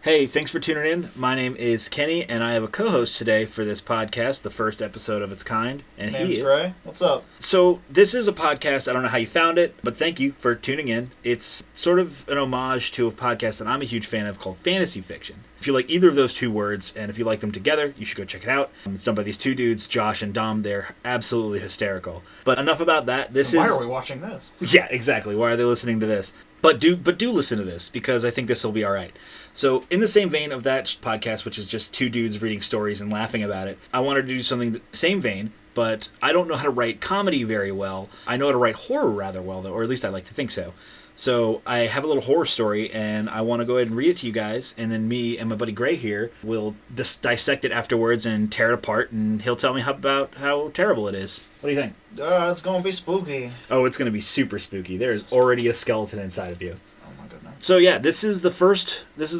Hey, thanks for tuning in. My name is Kenny, and I have a co-host today for this podcast, the first episode of its kind. And Name's he is... Gray. What's up? So this is a podcast. I don't know how you found it, but thank you for tuning in. It's sort of an homage to a podcast that I'm a huge fan of called Fantasy Fiction. If you like either of those two words, and if you like them together, you should go check it out. It's done by these two dudes, Josh and Dom. They're absolutely hysterical. But enough about that. Why are we watching this? Yeah, exactly. Why are they listening to this? But do listen to this, because I think this will be all right. So, in the same vein of that podcast, which is just two dudes reading stories and laughing about it, I wanted to do something the same vein, but I don't know how to write comedy very well. I know how to write horror rather well, though, or at least I like to think so. So, I have a little horror story, and I want to go ahead and read it to you guys, and then me and my buddy Gray here will dissect it afterwards and tear it apart, and he'll tell me about how terrible it is. What do you think? It's gonna be spooky. Oh, it's going to be super spooky. There's already a skeleton inside of you. Oh my goodness. So yeah, this is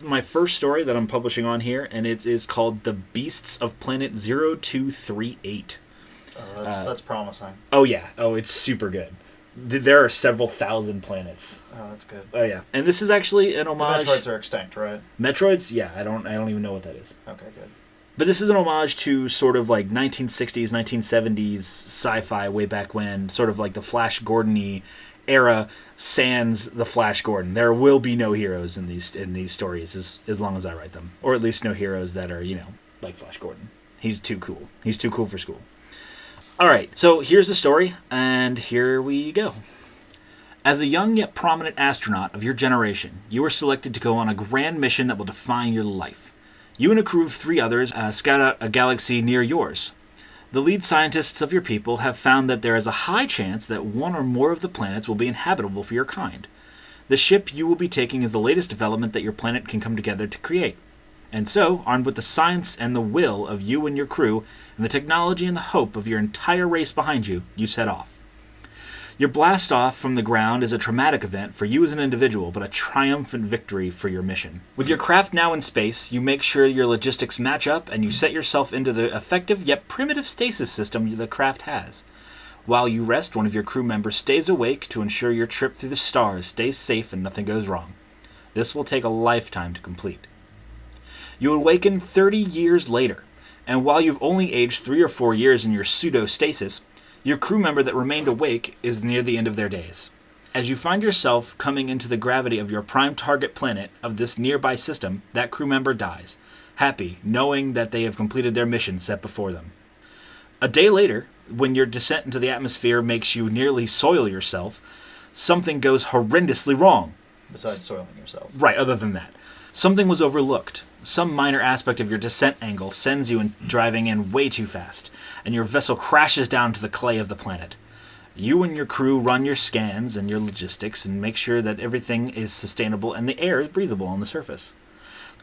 my first story that I'm publishing on here, and it is called The Beasts of Planet 0238. Oh, that's promising. Oh yeah, it's super good. There are several thousand planets. Oh, that's good. Oh yeah, and this is actually an The homage. Metroids are extinct, right? Metroids, yeah, I don't even know what that is. Okay, good. But this is an homage to sort of like 1960s, 1970s sci-fi way back when, sort of like the Flash Gordon-y era sans the Flash Gordon. There will be no heroes in these stories as long as I write them, or at least no heroes that are, like Flash Gordon. He's too cool. He's too cool for school. All right, so here's the story, and here we go. As a young yet prominent astronaut of your generation, you were selected to go on a grand mission that will define your life. You and a crew of 3 others scout out a galaxy near yours. The lead scientists of your people have found that there is a high chance that one or more of the planets will be inhabitable for your kind. The ship you will be taking is the latest development that your planet can come together to create. And so, armed with the science and the will of you and your crew, and the technology and the hope of your entire race behind you, you set off. Your blast off from the ground is a traumatic event for you as an individual, but a triumphant victory for your mission. With your craft now in space, you make sure your logistics match up, and you set yourself into the effective yet primitive stasis system the craft has. While you rest, one of your crew members stays awake to ensure your trip through the stars stays safe and nothing goes wrong. This will take a lifetime to complete. You awaken 30 years later, and while you've only aged 3 or 4 years in your pseudo-stasis, your crew member that remained awake is near the end of their days. As you find yourself coming into the gravity of your prime target planet of this nearby system, that crew member dies, happy, knowing that they have completed their mission set before them. A day later, when your descent into the atmosphere makes you nearly soil yourself, something goes horrendously wrong. Besides soiling yourself. Right, other than that. Something was overlooked. Some minor aspect of your descent angle sends you driving in way too fast, and your vessel crashes down to the clay of the planet. You and your crew run your scans and your logistics and make sure that everything is sustainable and the air is breathable on the surface.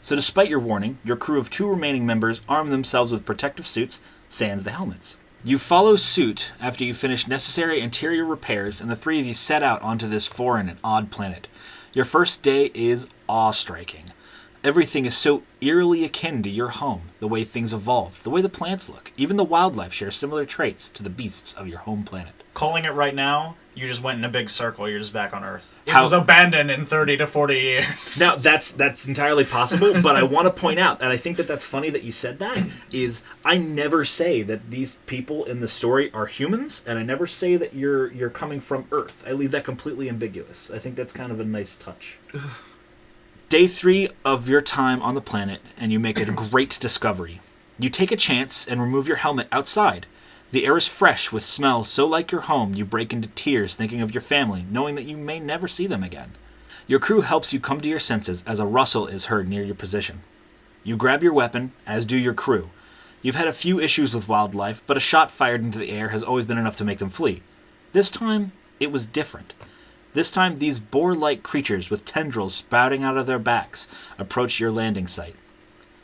So despite your warning, your crew of 2 remaining members arm themselves with protective suits, sans the helmets. You follow suit after you finish necessary interior repairs, and the 3 of you set out onto this foreign and odd planet. Your first day is awe-striking. Everything is so eerily akin to your home, the way things evolve, the way the plants look. Even the wildlife shares similar traits to the beasts of your home planet. Calling it right now, you just went in a big circle. You're just back on Earth. It was abandoned in 30 to 40 years. Now, that's entirely possible, but I want to point out, and I think that's funny that you said that, is I never say that these people in the story are humans, and I never say that you're coming from Earth. I leave that completely ambiguous. I think that's kind of a nice touch. Day 3 of your time on the planet, and you make a great discovery. You take a chance and remove your helmet outside. The air is fresh with smells so like your home you break into tears thinking of your family, knowing that you may never see them again. Your crew helps you come to your senses as a rustle is heard near your position. You grab your weapon, as do your crew. You've had a few issues with wildlife, but a shot fired into the air has always been enough to make them flee. This time, it was different. This time, these boar-like creatures with tendrils spouting out of their backs approached your landing site.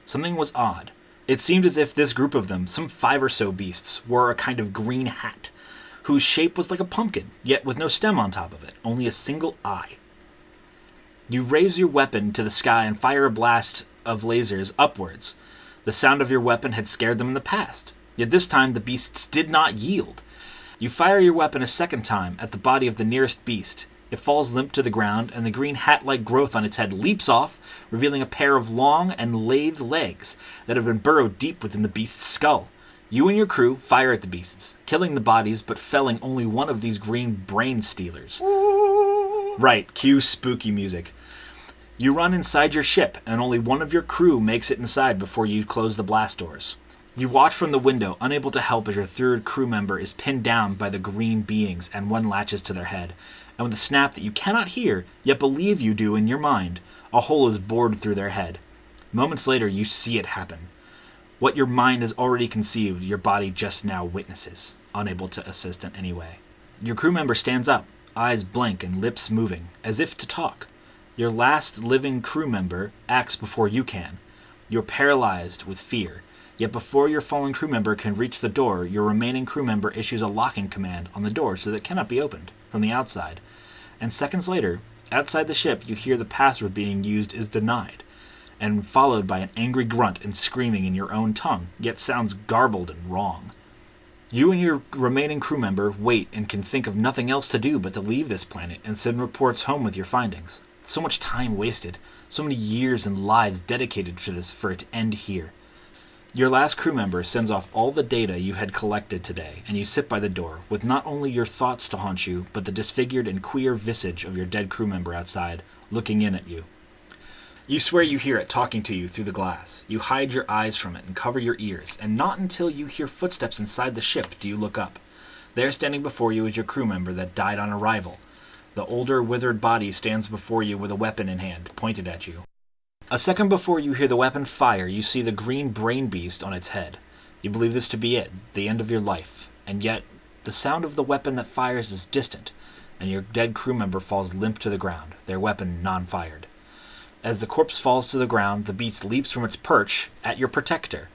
Something was odd. It seemed as if this group of them, some 5 or so beasts, wore a kind of green hat, whose shape was like a pumpkin, yet with no stem on top of it, only a single eye. You raise your weapon to the sky and fire a blast of lasers upwards. The sound of your weapon had scared them in the past, yet this time the beasts did not yield. You fire your weapon a second time at the body of the nearest beast. It falls limp to the ground, and the green hat-like growth on its head leaps off, revealing a pair of long and lathe legs that have been burrowed deep within the beast's skull. You and your crew fire at the beasts, killing the bodies but felling only one of these green brain stealers. Right, cue spooky music. You run inside your ship, and only one of your crew makes it inside before you close the blast doors. You watch from the window, unable to help as your third crew member is pinned down by the green beings and one latches to their head. And with a snap that you cannot hear, yet believe you do in your mind, a hole is bored through their head. Moments later, you see it happen. What your mind has already conceived, your body just now witnesses, unable to assist in any way. Your crew member stands up, eyes blank and lips moving, as if to talk. Your last living crew member acts before you can. You're paralyzed with fear. Yet before your fallen crew member can reach the door, your remaining crew member issues a locking command on the door so that it cannot be opened from the outside. And seconds later, outside the ship, you hear the password being used is denied, and followed by an angry grunt and screaming in your own tongue, yet sounds garbled and wrong. You and your remaining crew member wait and can think of nothing else to do but to leave this planet and send reports home with your findings. So much time wasted, so many years and lives dedicated to this for it to end here. Your last crew member sends off all the data you had collected today, and you sit by the door, with not only your thoughts to haunt you, but the disfigured and queer visage of your dead crew member outside, looking in at you. You swear you hear it talking to you through the glass. You hide your eyes from it and cover your ears, and not until you hear footsteps inside the ship do you look up. There standing before you is your crew member that died on arrival. The older, withered body stands before you with a weapon in hand, pointed at you. A second before you hear the weapon fire, you see the green brain beast on its head. You believe this to be it, the end of your life, and yet the sound of the weapon that fires is distant, and your dead crew member falls limp to the ground, their weapon non-fired. As the corpse falls to the ground, the beast leaps from its perch at your protector.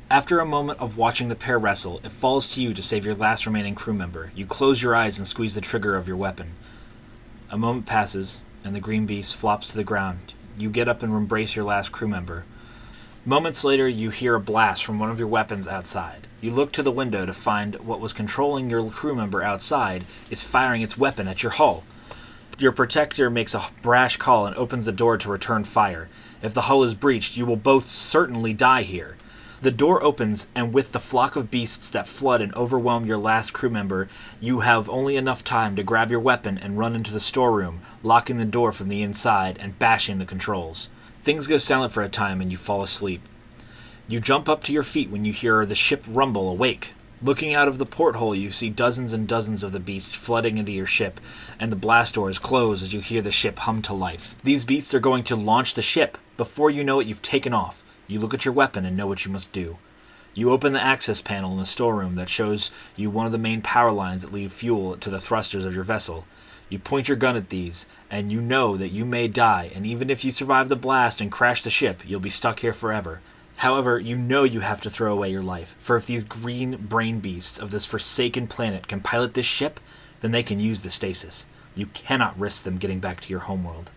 After a moment of watching the pair wrestle, it falls to you to save your last remaining crew member. You close your eyes and squeeze the trigger of your weapon. A moment passes, and the green beast flops to the ground. You get up and embrace your last crew member. Moments later, you hear a blast from one of your weapons outside. You look to the window to find what was controlling your crew member outside is firing its weapon at your hull. Your protector makes a brash call and opens the door to return fire. If the hull is breached, you will both certainly die here. The door opens, and with the flock of beasts that flood and overwhelm your last crew member, you have only enough time to grab your weapon and run into the storeroom, locking the door from the inside and bashing the controls. Things go silent for a time and you fall asleep. You jump up to your feet when you hear the ship rumble awake. Looking out of the porthole, you see dozens and dozens of the beasts flooding into your ship, and the blast doors close as you hear the ship hum to life. These beasts are going to launch the ship. Before you know it, you've taken off. You look at your weapon and know what you must do. You open the access panel in the storeroom that shows you one of the main power lines that lead fuel to the thrusters of your vessel. You point your gun at these, and you know that you may die, and even if you survive the blast and crash the ship, you'll be stuck here forever. However, you know you have to throw away your life, for if these green brain beasts of this forsaken planet can pilot this ship, then they can use the stasis. You cannot risk them getting back to your homeworld.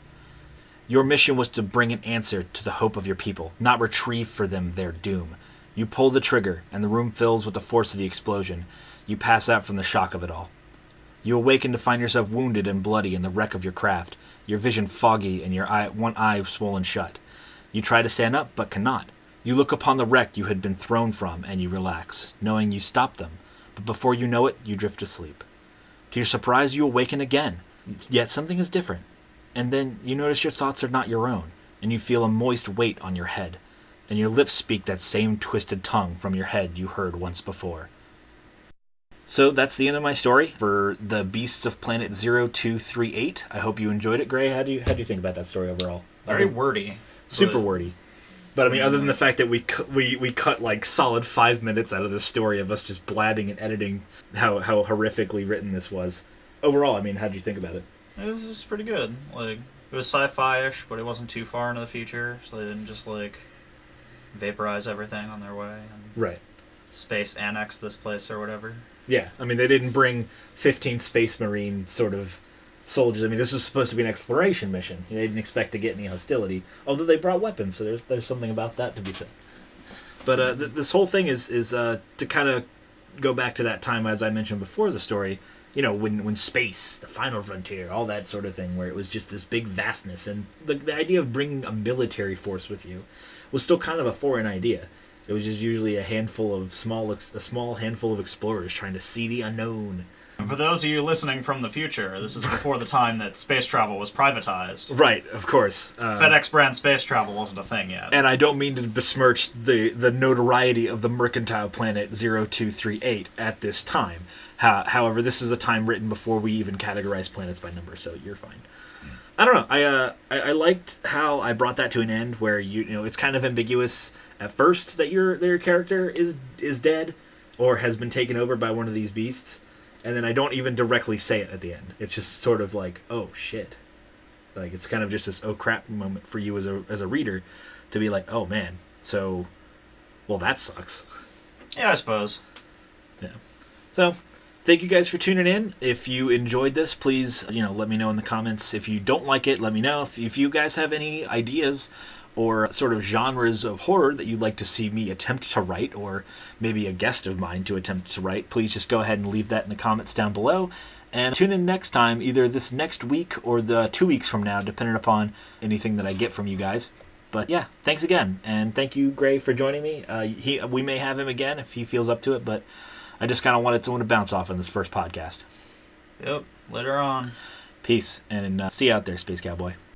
Your mission was to bring an answer to the hope of your people, not retrieve for them their doom. You pull the trigger, and the room fills with the force of the explosion. You pass out from the shock of it all. You awaken to find yourself wounded and bloody in the wreck of your craft, your vision foggy and your one eye swollen shut. You try to stand up, but cannot. You look upon the wreck you had been thrown from, and you relax, knowing you stopped them. But before you know it, you drift asleep. To your surprise, you awaken again. Yet something is different. And then you notice your thoughts are not your own, and you feel a moist weight on your head, and your lips speak that same twisted tongue from your head you heard once before. So that's the end of my story for the Beasts of Planet 0238. I hope you enjoyed it, Gray. How do you think about that story overall? Very wordy. Super wordy. But I mean, other than the fact that we cut like solid 5 minutes out of this story of us just blabbing and editing how horrifically written this was. Overall, I mean, how did you think about it? It was just pretty good. Like, it was sci-fi-ish, but it wasn't too far into the future, so they didn't just like vaporize everything on their way and right. Space annex this place or whatever. Yeah, I mean, they didn't bring 15 Space Marine sort of soldiers. I mean, this was supposed to be an exploration mission. They didn't expect to get any hostility, although they brought weapons, so there's something about that to be said. But this whole thing is to kind of go back to that time, as I mentioned before the story. when space, the final frontier, all that sort of thing, where it was just this big vastness, and the idea of bringing a military force with you was still kind of a foreign idea. It was just usually a small handful of explorers trying to see the unknown. And for those of you listening from the future, this is before the time that space travel was privatized. Right, of course. FedEx brand space travel wasn't a thing yet. And I don't mean to besmirch the notoriety of the mercantile planet 0238 at this time. However, this is a time written before we even categorize planets by number, so you're fine. I don't know. I liked how I brought that to an end, where it's kind of ambiguous at first that your character is dead or has been taken over by one of these beasts, and then I don't even directly say it at the end. It's just sort of like, oh shit, like it's kind of just this oh crap moment for you as a reader to be like, oh man, so well that sucks. Yeah, I suppose. Yeah. So, thank you guys for tuning in. If you enjoyed this, please, let me know in the comments. If you don't like it, let me know. If you guys have any ideas or sort of genres of horror that you'd like to see me attempt to write, or maybe a guest of mine to attempt to write, please just go ahead and leave that in the comments down below. And tune in next time, either this next week or the 2 weeks from now, depending upon anything that I get from you guys. But yeah, thanks again. And thank you, Gray, for joining me. We may have him again if he feels up to it, but I just kind of wanted someone to bounce off in this first podcast. Yep, later on. Peace, and see you out there, Space Cowboy.